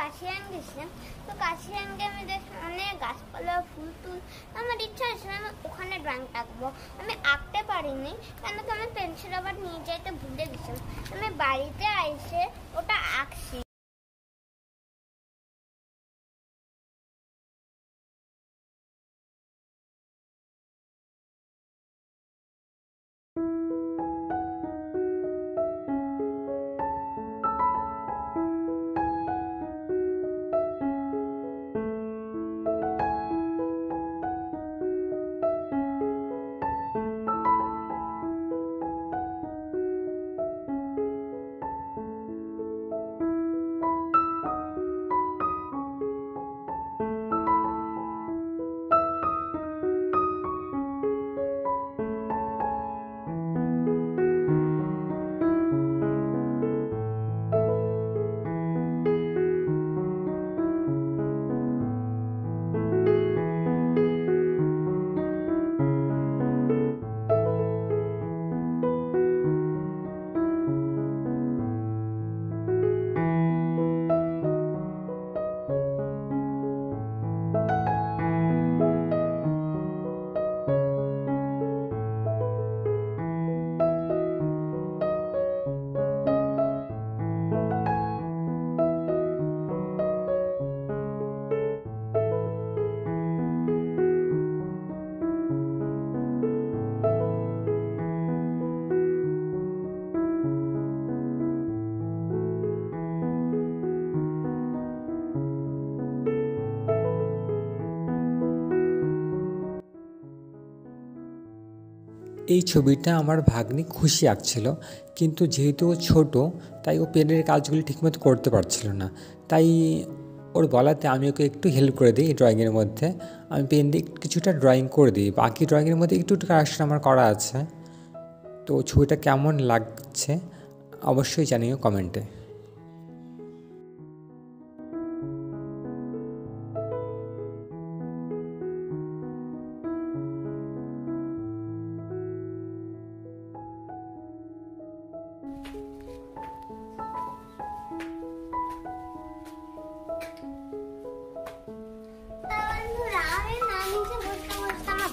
কাশিয়ান গেছিলাম। তো কাশিয়ানকে আমি দেখি অনেক গাছপালা ফুল টুল। আমার ইচ্ছা হয়েছিল আমি ওখানে ড্রয়িং আঁকবো। আমি আঁকতে পারিনি কেন কি আমি পেন্সিল আবার নিয়ে যাইতে ভুলে গেছিলাম। আমি বাড়িতে এসে ওটা আঁকছি। এই ছবিটা আমার ভাগ্নি খুশি আঁকছিল, কিন্তু যেহেতু ও ছোটো তাই ও পেনের কাজগুলি ঠিকমতো করতে পারছিল না। তাই ওর বলাতে আমি ওকে একটু হেল্প করে দিই ড্রয়িংয়ের মধ্যে। আমি পেন দিয়ে কিছুটা ড্রয়িং করে দিই, বাকি ড্রয়িংয়ের মধ্যে একটু কারেকশন আমার করা আছে। তো ছবিটা কেমন লাগছে অবশ্যই জানিও কমেন্টে।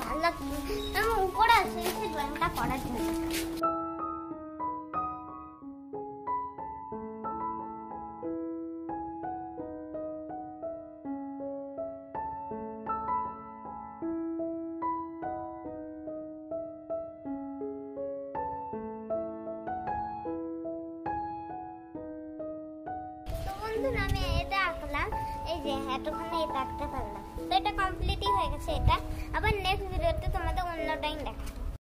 ভালো লাগছে, আমি উপরে আসি ড্রয়িংটা করার জন্য। বন্ধুরা আমি এটা আঁকলাম, এই যে এতক্ষণে এটা আঁকতে পারলাম। তো এটা কমপ্লিটই হয়ে গেছে। এটা আবার